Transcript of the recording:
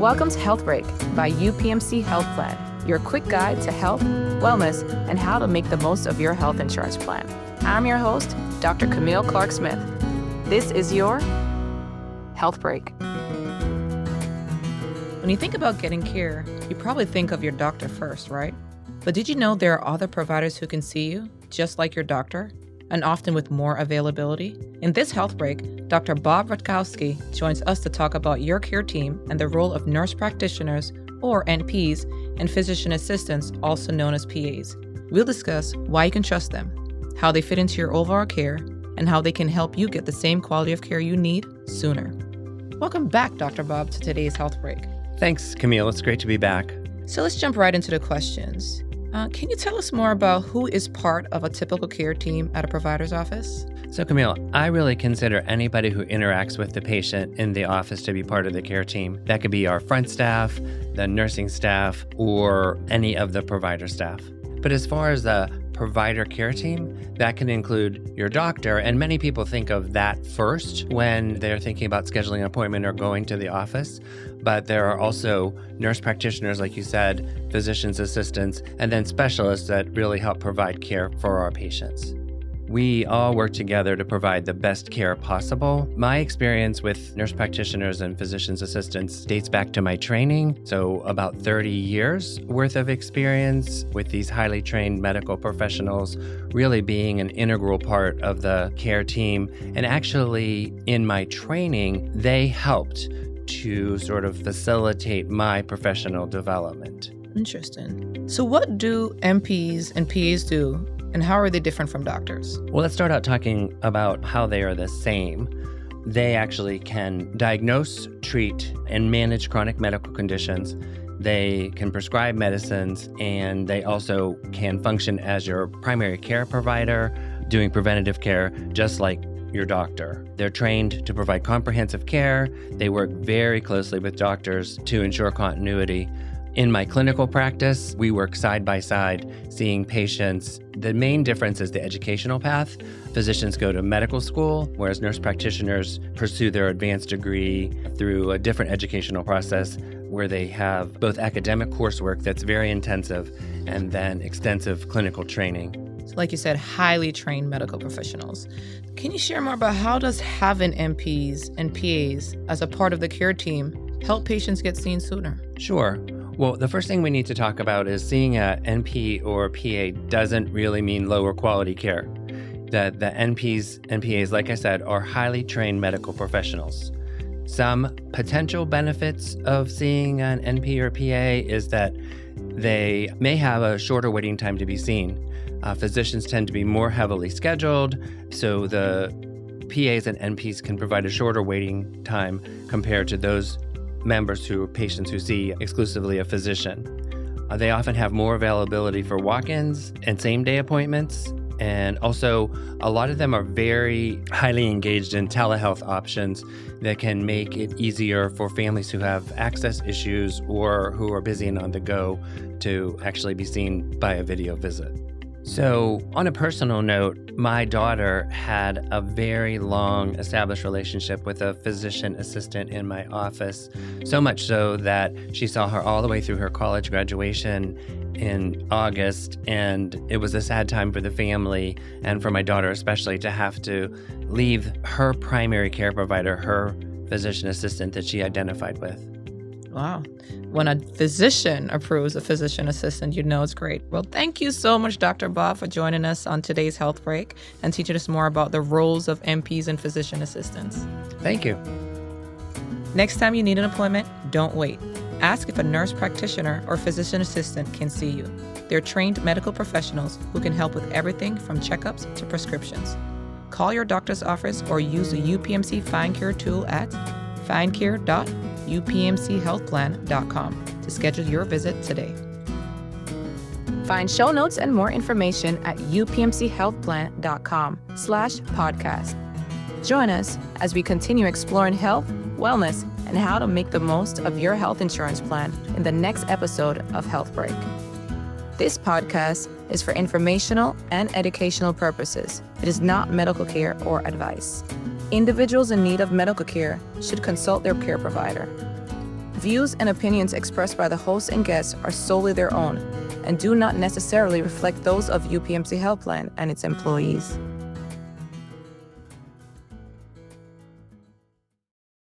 Welcome to Health Break by UPMC Health Plan, your quick guide to health, wellness, and how to make the most of your health insurance plan. I'm your host, Dr. Camille Clark-Smith. This is your Health Break. When you think about getting care, you probably think of your doctor first, right? But did you know there are other providers who can see you, just like your doctor, and often with more availability? In this Health Break, Dr. Bob Rutkowski joins us to talk about your care team and the role of nurse practitioners, or NPs, and physician assistants, also known as PAs. We'll discuss why you can trust them, how they fit into your overall care, and how they can help you get the same quality of care you need sooner. Welcome back, Dr. Bob, to today's Health Break. Thanks, Camille. It's great to be back. So let's jump right into the questions. Can you tell us more about who is part of a typical care team at a provider's office? So, Camille, I really consider anybody who interacts with the patient in the office to be part of the care team. That could be our front staff, the nursing staff, or any of the provider staff. But as far as the provider care team, that can include your doctor, and many people think of that first when they're thinking about scheduling an appointment or going to the office. But there are also nurse practitioners, like you said, physician's assistants, and then specialists that really help provide care for our patients. We all work together to provide the best care possible. My experience with nurse practitioners and physician's assistants dates back to my training, so about 30 years worth of experience with these highly trained medical professionals really being an integral part of the care team. And actually, in my training, they helped to sort of facilitate my professional development. Interesting. So what do NPs and PAs do, and how are they different from doctors? Well, let's start out talking about how they are the same. They actually can diagnose, treat, and manage chronic medical conditions. They can prescribe medicines, and they also can function as your primary care provider, doing preventative care, just like your doctor. They're trained to provide comprehensive care. They work very closely with doctors to ensure continuity. In my clinical practice, we work side by side, seeing patients. The main difference is the educational path. Physicians go to medical school, whereas nurse practitioners pursue their advanced degree through a different educational process where they have both academic coursework that's very intensive and then extensive clinical training. So like you said, highly trained medical professionals. Can you share more about how does having NPs and PAs as a part of the care team help patients get seen sooner? Sure. Well, the first thing we need to talk about is seeing a NP or PA doesn't really mean lower quality care. The NPs and PAs, like I said, are highly trained medical professionals. Some potential benefits of seeing an NP or PA is that they may have a shorter waiting time to be seen. Physicians tend to be more heavily scheduled, so the PAs and NPs can provide a shorter waiting time compared to those patients who see exclusively a physician. They often have more availability for walk-ins and same-day appointments. And also, a lot of them are very highly engaged in telehealth options that can make it easier for families who have access issues or who are busy and on the go to actually be seen by a video visit. So on a personal note, my daughter had a very long established relationship with a physician assistant in my office, so much so that she saw her all the way through her college graduation in August, and it was a sad time for the family and for my daughter especially to have to leave her primary care provider, her physician assistant that she identified with. Wow. When a physician approves a physician assistant, you know it's great. Well, thank you so much, Dr. Bob, for joining us on today's Health Break and teaching us more about the roles of NPs and physician assistants. Thank you. Next time you need an appointment, don't wait. Ask if a nurse practitioner or physician assistant can see you. They're trained medical professionals who can help with everything from checkups to prescriptions. Call your doctor's office or use the UPMC Find Care tool at findcare.upmchealthplan.com to schedule your visit today. Find show notes and more information at upmchealthplan.com/podcast. Join us as we continue exploring health, wellness, and how to make the most of your health insurance plan in the next episode of Health Break. This podcast is for informational and educational purposes. It is not medical care or advice. Individuals in need of medical care should consult their care provider. Views and opinions expressed by the hosts and guests are solely their own and do not necessarily reflect those of UPMC Health Plan and its employees.